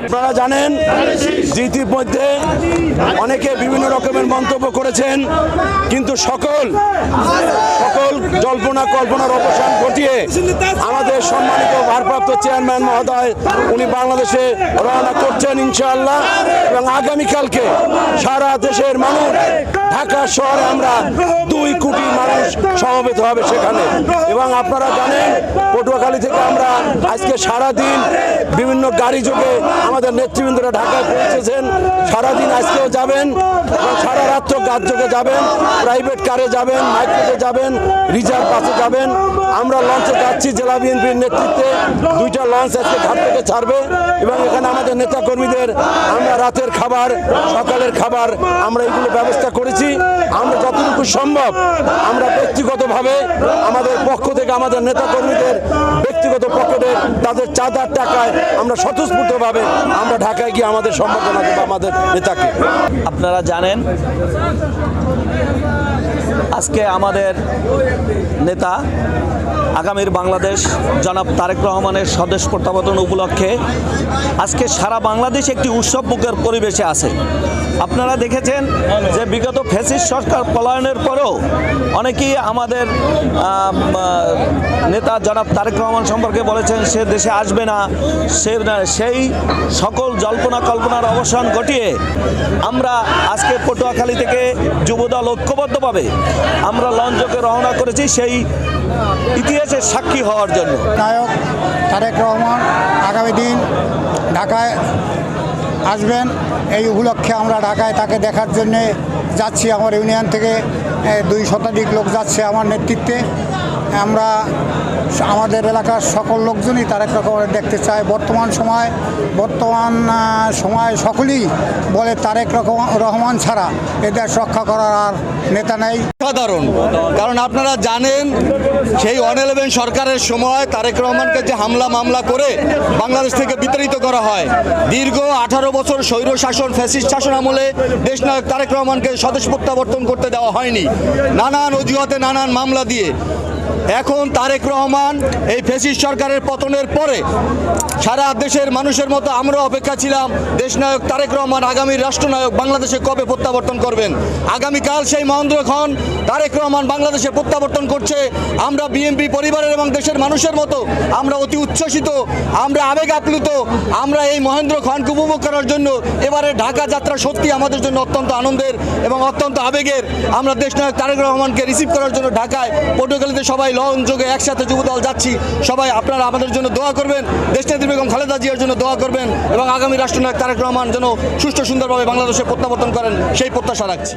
আপনারা জানেন যে ইতিমধ্যে অনেকে বিভিন্ন রকমের মন্তব্য করেছেন, কিন্তু সকল জল্পনা কল্পনার অবসান ঘটিয়ে আমাদের সম্মানিত ভারপ্রাপ্ত চেয়ারম্যান মহোদয় উনি বাংলাদেশে রওনা করছেন ইনশাআল্লাহ। এবং আগামীকালকে সারা দেশের মানুষ, ঢাকা শহরে আমরা 2 কোটি মানুষ সমবেত হবে সেখানে। এবং আপনারা জানেন পটুয়াখালী থেকে আমরা আজকে সারাদিন বিভিন্ন গাড়ি যোগে আমাদের নেতৃবৃন্দরা ঢাকায় পৌঁছেছেন। সারাদিন আজকেও যাবেন এবং সারা রাত্র গাছ যোগে যাবেন, প্রাইভেট কারে যাবেন, মাইক্রোতে যাবেন, রিজার্ভ বাসে যাবেন। আমরা লঞ্চে যাচ্ছি, জেলা বিএনপির নেতৃত্বে 2টা লঞ্চ আজকে ঘাট থেকে ছাড়বে এবং এখানে আমাদের নেতা কর্মীদের আমরা রাতের খাবার, সকালের খাবার আমরা এগুলো ব্যবস্থা করেছি। আমরা যতটুকু সম্ভব আমরা ব্যক্তিগতভাবে আমাদের পক্ষ থেকে আমাদের নেতা কর্মীদের ব্যক্তিগত পকেটে তাদের চাঁদার টাকায় আমরা স্বতঃস্ফূর্তভাবে আমরা ঢাকায় গিয়ে আমাদের সম্বর্ধনা দেবো আমাদের নেতাকে। আপনারা জানেন আজকে আমাদের নেতা আগামীর বাংলাদেশ জনাব তারেক রহমানের স্বদেশ প্রত্যাবর্তন উপলক্ষে আজকে সারা বাংলাদেশ একটি উৎসবমুখর পরিবেশে আছে। আপনারা দেখেছেন যে বিগত ফ্যাসিস্ট সরকার পলায়নের পরেও অনেকেই আমাদের নেতা জনাব তারেক রহমান সম্পর্কে বলেছেন সে দেশে আসবে না, সেই সকল জল্পনা কল্পনার অবসান ঘটিয়ে আমরা আজকে পটুয়াখালী থেকে যুবদল ঐক্যবদ্ধভাবে আমরা লঞ্চকে রওনা করেছি সেই ইতিহাসের সাক্ষী হওয়ার জন্য। নায়ক তারেক রহমান আগামী দিন ঢাকায় আসবেন, এই উপলক্ষে আমরা ঢাকায় তাকে দেখার জন্যে যাচ্ছি। আমার ইউনিয়ন থেকে 2 শতাধিক লোক যাচ্ছে আমার নেতৃত্বে। আমরা আমাদের এলাকার সকল লোকজনই তারেক রহমানের দেখতে চায়। বর্তমান সময় সকলেই বলে তারেক রহমান ছাড়া এদের রক্ষা করার আর নেতা নেই। সাধারণ কারণ আপনারা জানেন সেই 111 সরকারের সময় তারেক রহমানকে যে হামলা মামলা করে বাংলাদেশ থেকে বিতাড়িত করা হয়, দীর্ঘ 18 বছর স্বৈর শাসন ফ্যাসিস্ট শাসন আমলে দেশনায়ক তারেক রহমানকে স্বদেশ প্রত্যাবর্তন করতে দেওয়া হয়নি, নানান অজুহাতে নানান মামলা দিয়ে। এখন তারেক রহমান এই ফ্যাসিস্ট সরকারের পতনের পরে সারা দেশের মানুষের মতো আমরা অপেক্ষা ছিলাম দেশনায়ক তারেক রহমান আগামীর রাষ্ট্রনায়ক বাংলাদেশে কবে প্রত্যাবর্তন করবেন। আগামীকাল সেই মহেন্দ্র খন তারেক রহমান বাংলাদেশে প্রত্যাবর্তন করছে। আমরা বিএনপি পরিবারের এবং দেশের মানুষের মতো আমরা অতি উচ্ছ্বসিত, আমরা আবেগ আপ্লুত। আমরা এই মহেন্দ্র খনকে উপভোগ করার জন্য এবারে ঢাকা যাত্রা সত্যি আমাদের জন্য অত্যন্ত আনন্দের এবং অত্যন্ত আবেগের। আমরা দেশনায়ক তারেক রহমানকে রিসিভ করার জন্য ঢাকায় পটুয়াখালীতে সবাই লঞ্চ যোগে একসাথে যুবদল যাচ্ছি। সবাই আপনারা আমাদের জন্য দোয়া করবেন, দেশনেত্রী বেগম খালেদা জিয়ার জন্য দোয়া করবেন এবং আগামী রাষ্ট্রনায়ক তারেক রহমান যেন সুষ্ঠু সুন্দরভাবে বাংলাদেশে প্রত্যাবর্তন করেন সেই প্রত্যাশা রাখছি।